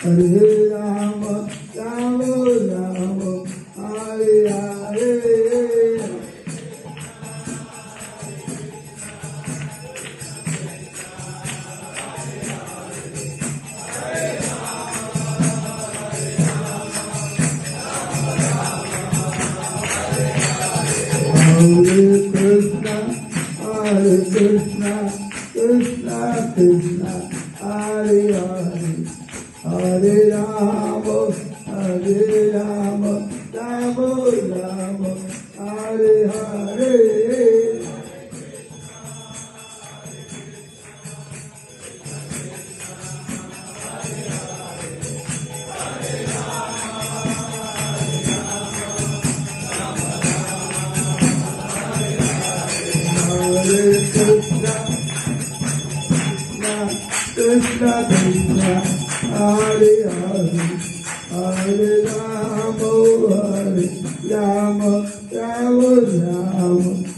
Hare Ram Ram Ram Hare Hare Hare Krishna, Krishna Krishna, Hare Hare, Hare Rama, Hare Rama, Rama Rama, Hare Hare. Hare Krishna, Krishna Krishna, Hare Hare, Hare Rama, Hare Rama, Rama Rama,